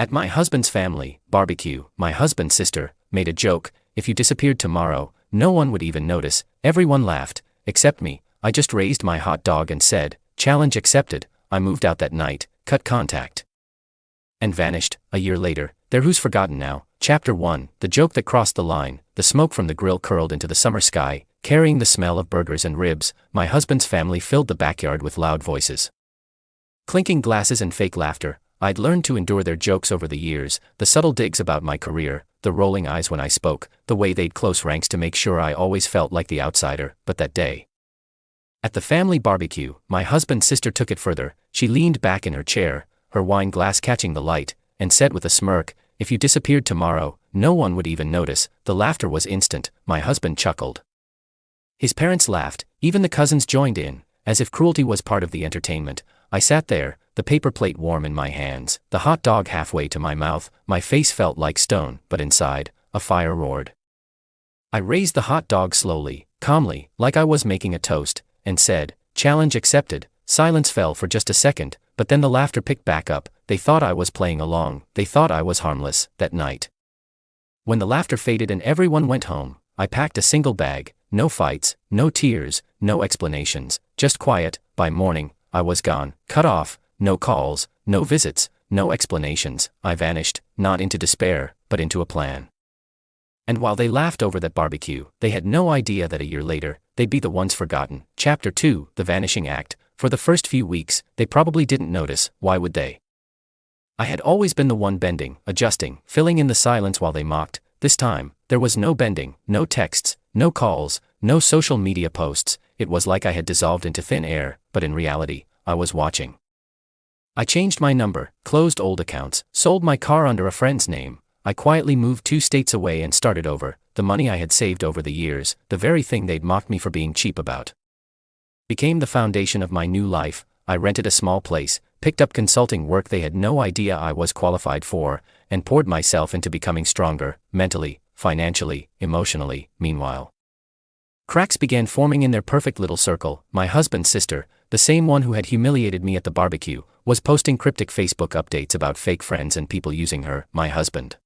At my husband's family barbecue, my husband's sister made a joke: if you disappeared tomorrow, no one would even notice. Everyone laughed, except me. I just raised my hot dog and said, "Challenge accepted." I moved out that night, cut contact, and vanished. A year later, who's forgotten now? Chapter 1, the joke that crossed the line. The smoke from the grill curled into the summer sky, carrying the smell of burgers and ribs. My husband's family filled the backyard with loud voices, clinking glasses and fake laughter. I'd learned to endure their jokes over the years, the subtle digs about my career, the rolling eyes when I spoke, the way they'd close ranks to make sure I always felt like the outsider. But that day, at the family barbecue, my husband's sister took it further. She leaned back in her chair, her wine glass catching the light, and said with a smirk, "If you disappeared tomorrow, no one would even notice." The laughter was instant. My husband chuckled. His parents laughed, even the cousins joined in, as if cruelty was part of the entertainment. I sat there, the paper plate warm in my hands, the hot dog halfway to my mouth. My face felt like stone, but inside, a fire roared. I raised the hot dog slowly, calmly, like I was making a toast, and said, "Challenge accepted." Silence fell for just a second, but then the laughter picked back up. They thought I was playing along, they thought I was harmless. That night, when the laughter faded and everyone went home, I packed a single bag. No fights, no tears, no explanations, just quiet. By morning, I was gone, cut off. No calls, no visits, no explanations. I vanished, not into despair, but into a plan. And while they laughed over that barbecue, they had no idea that a year later, they'd be the ones forgotten. Chapter 2, the vanishing act. For the first few weeks, they probably didn't notice. Why would they? I had always been the one bending, adjusting, filling in the silence while they mocked. This time, there was no bending, no texts, no calls, no social media posts. It was like I had dissolved into thin air, but in reality, I was watching. I changed my number, closed old accounts, sold my car under a friend's name. I quietly moved 2 states away and started over. The money I had saved over the years, the very thing they'd mocked me for being cheap about, became the foundation of my new life. I rented a small place, picked up consulting work they had no idea I was qualified for, and poured myself into becoming stronger, mentally, financially, emotionally. Meanwhile, cracks began forming in their perfect little circle. My husband's sister, the same one who had humiliated me at the barbecue, was posting cryptic Facebook updates about fake friends and people using her, my husband,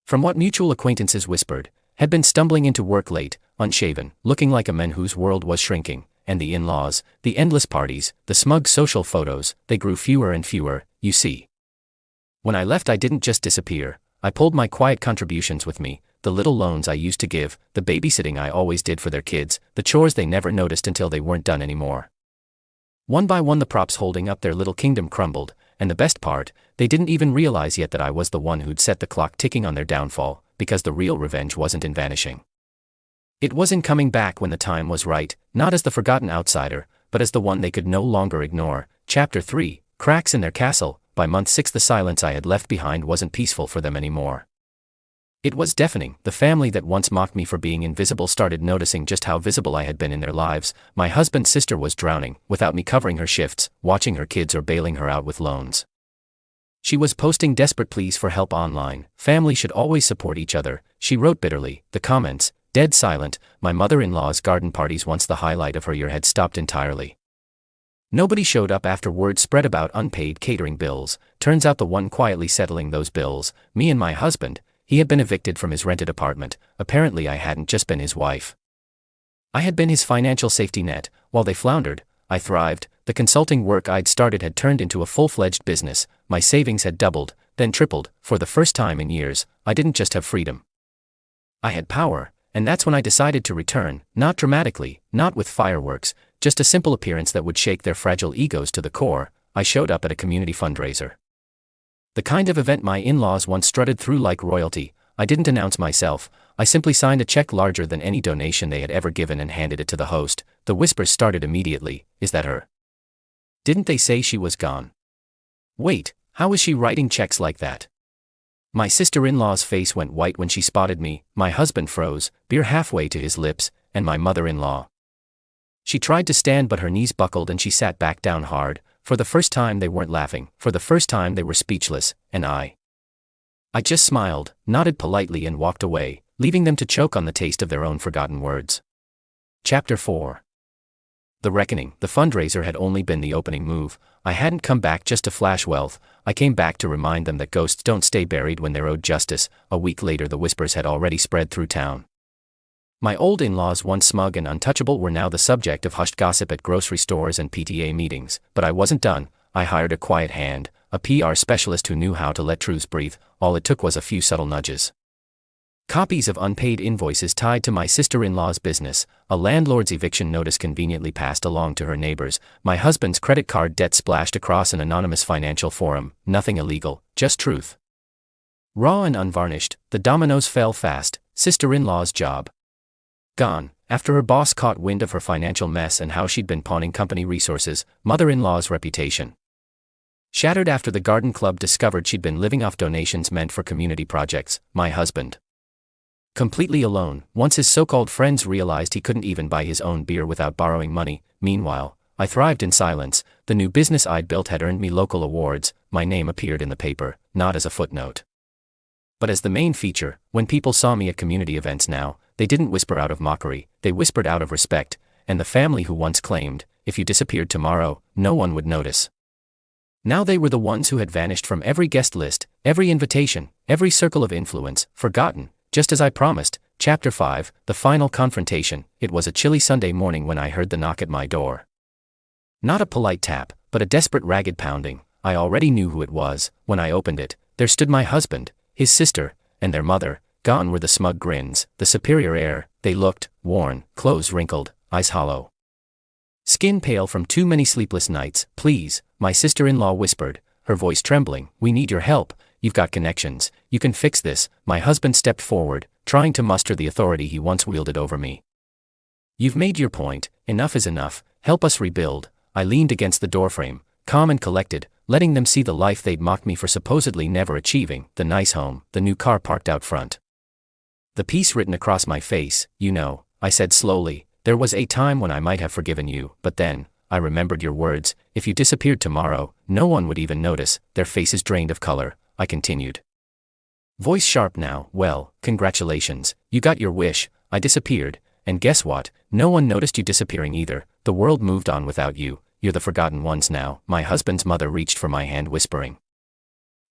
from what mutual acquaintances whispered, had been stumbling into work late, unshaven, looking like a man whose world was shrinking. And the in-laws, the endless parties, the smug social photos, they grew fewer and fewer. You see, when I left, I didn't just disappear. I pulled my quiet contributions with me, the little loans I used to give, the babysitting I always did for their kids, the chores they never noticed until they weren't done anymore. One by one, the props holding up their little kingdom crumbled, and the best part, they didn't even realize yet that I was the one who'd set the clock ticking on their downfall, because the real revenge wasn't in vanishing. It was in coming back when the time was right, not as the forgotten outsider, but as the one they could no longer ignore. Chapter 3, cracks in their castle. By month 6, the silence I had left behind wasn't peaceful for them anymore. It was deafening. The family that once mocked me for being invisible started noticing just how visible I had been in their lives. My husband's sister was drowning, without me covering her shifts, watching her kids or bailing her out with loans. She was posting desperate pleas for help online. Family should always support each other, she wrote bitterly. The comments, dead silent. My mother-in-law's garden parties, once the highlight of her year, had stopped entirely. Nobody showed up after word spread about unpaid catering bills. Turns out the one quietly settling those bills, me and my husband. He had been evicted from his rented apartment. Apparently I hadn't just been his wife. I had been his financial safety net. While they floundered, I thrived. The consulting work I'd started had turned into a full-fledged business. My savings had doubled, then tripled. For the first time in years, I didn't just have freedom, I had power. And that's when I decided to return, not dramatically, not with fireworks, just a simple appearance that would shake their fragile egos to the core. I showed up at a community fundraiser, the kind of event my in-laws once strutted through like royalty. I didn't announce myself, I simply signed a check larger than any donation they had ever given and handed it to the host. The whispers started immediately. Is that her? Didn't they say she was gone? Wait, how is she writing checks like that? My sister-in-law's face went white when she spotted me. My husband froze, beer halfway to his lips, and my mother-in-law. She tried to stand, but her knees buckled and she sat back down hard. For the first time they weren't laughing, for the first time they were speechless, and I just smiled, nodded politely and walked away, leaving them to choke on the taste of their own forgotten words. Chapter 4. The reckoning. The fundraiser had only been the opening move. I hadn't come back just to flash wealth. I came back to remind them that ghosts don't stay buried when they're owed justice. A week later, the whispers had already spread through town. My old in-laws, once smug and untouchable, were now the subject of hushed gossip at grocery stores and PTA meetings. But I wasn't done. I hired a quiet hand, a PR specialist who knew how to let truths breathe. All it took was a few subtle nudges. Copies of unpaid invoices tied to my sister-in-law's business, a landlord's eviction notice conveniently passed along to her neighbors, my husband's credit card debt splashed across an anonymous financial forum. Nothing illegal, just truth. Raw and unvarnished, the dominoes fell fast. Sister-in-law's job gone. After her boss caught wind of her financial mess and how she'd been pawning company resources, mother-in-law's reputation shattered after the garden club discovered she'd been living off donations meant for community projects. My husband completely alone, once his so-called friends realized he couldn't even buy his own beer without borrowing money. Meanwhile, I thrived in silence. The new business I'd built had earned me local awards. My name appeared in the paper, not as a footnote, but as the main feature. When people saw me at community events now, they didn't whisper out of mockery, they whispered out of respect. And the family who once claimed, if you disappeared tomorrow, no one would notice, now they were the ones who had vanished from every guest list, every invitation, every circle of influence, forgotten. Just as I promised. Chapter 5, The Final Confrontation. It was a chilly Sunday morning when I heard the knock at my door. Not a polite tap, but a desperate ragged pounding. I already knew who it was. When I opened it, there stood my husband, his sister, and their mother. Gone were the smug grins, the superior air. They looked worn, clothes wrinkled, eyes hollow, skin pale from too many sleepless nights. Please, my sister-in-law whispered, her voice trembling. We need your help. You've got connections. You can fix this. My husband stepped forward, trying to muster the authority he once wielded over me. You've made your point. Enough is enough. Help us rebuild. I leaned against the doorframe, calm and collected, letting them see the life they'd mocked me for supposedly never achieving. The nice home, the new car parked out front, the peace written across my face. You know, I said slowly, there was a time when I might have forgiven you, but then I remembered your words. If you disappeared tomorrow, no one would even notice. Their faces drained of color. I continued, voice sharp now. Well, congratulations, you got your wish. I disappeared, and guess what? No one noticed you disappearing either. The world moved on without you. You're the forgotten ones now. My husband's mother reached for my hand, whispering,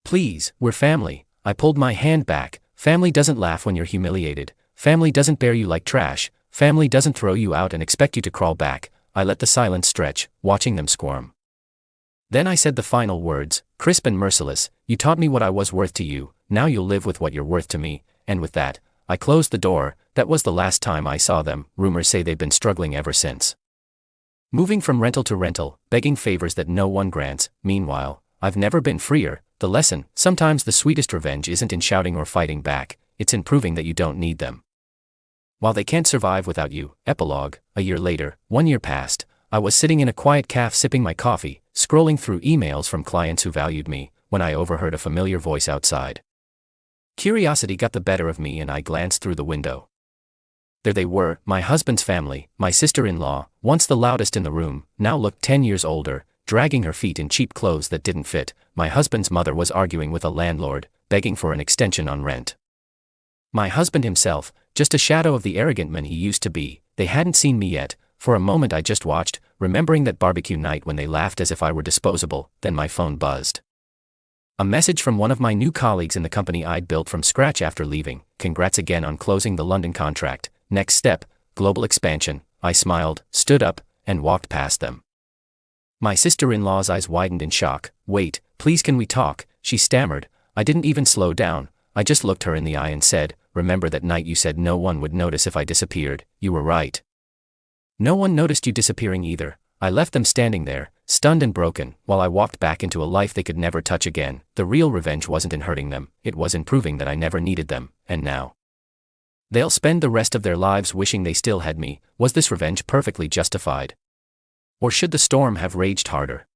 please, we're family. I pulled my hand back. Family doesn't laugh when you're humiliated. Family doesn't bear you like trash. Family doesn't throw you out and expect you to crawl back. I let the silence stretch, watching them squirm. Then I said the final words, crisp and merciless. You taught me what I was worth to you. Now you'll live with what you're worth to me. And with that, I closed the door. That was the last time I saw them. Rumors say they've been struggling ever since, moving from rental to rental, begging favors that no one grants. Meanwhile, I've never been freer. The lesson: sometimes the sweetest revenge isn't in shouting or fighting back. It's in proving that you don't need them while they can't survive without you. Epilogue. A year later, 1 year passed. I was sitting in a quiet cafe sipping my coffee, scrolling through emails from clients who valued me, when I overheard a familiar voice outside. Curiosity got the better of me and I glanced through the window. There they were, my husband's family. My sister-in-law, once the loudest in the room, now looked 10 years older, dragging her feet in cheap clothes that didn't fit. My husband's mother was arguing with a landlord, begging for an extension on rent. My husband himself, just a shadow of the arrogant man he used to be. They hadn't seen me yet. For a moment I just watched, remembering that barbecue night when they laughed as if I were disposable. Then my phone buzzed. A message from one of my new colleagues in the company I'd built from scratch after leaving. Congrats again on closing the London contract. Next step, global expansion. I smiled, stood up, and walked past them. My sister-in-law's eyes widened in shock. Wait, please, can we talk? She stammered. I didn't even slow down. I just looked her in the eye and said, remember that night you said no one would notice if I disappeared? You were right. No one noticed you disappearing either. I left them standing there, stunned and broken, while I walked back into a life they could never touch again. The real revenge wasn't in hurting them, it was in proving that I never needed them, and now they'll spend the rest of their lives wishing they still had me. Was this revenge perfectly justified? Or should the storm have raged harder?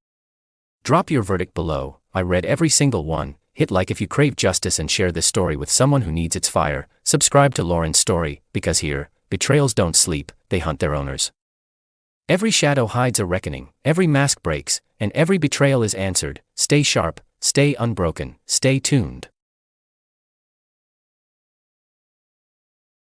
Drop your verdict below. I read every single one. Hit like if you crave justice and share this story with someone who needs its fire. Subscribe to Lauren's story, because here, betrayals don't sleep, they hunt their owners. Every shadow hides a reckoning, every mask breaks, and every betrayal is answered. Stay sharp, stay unbroken, stay tuned.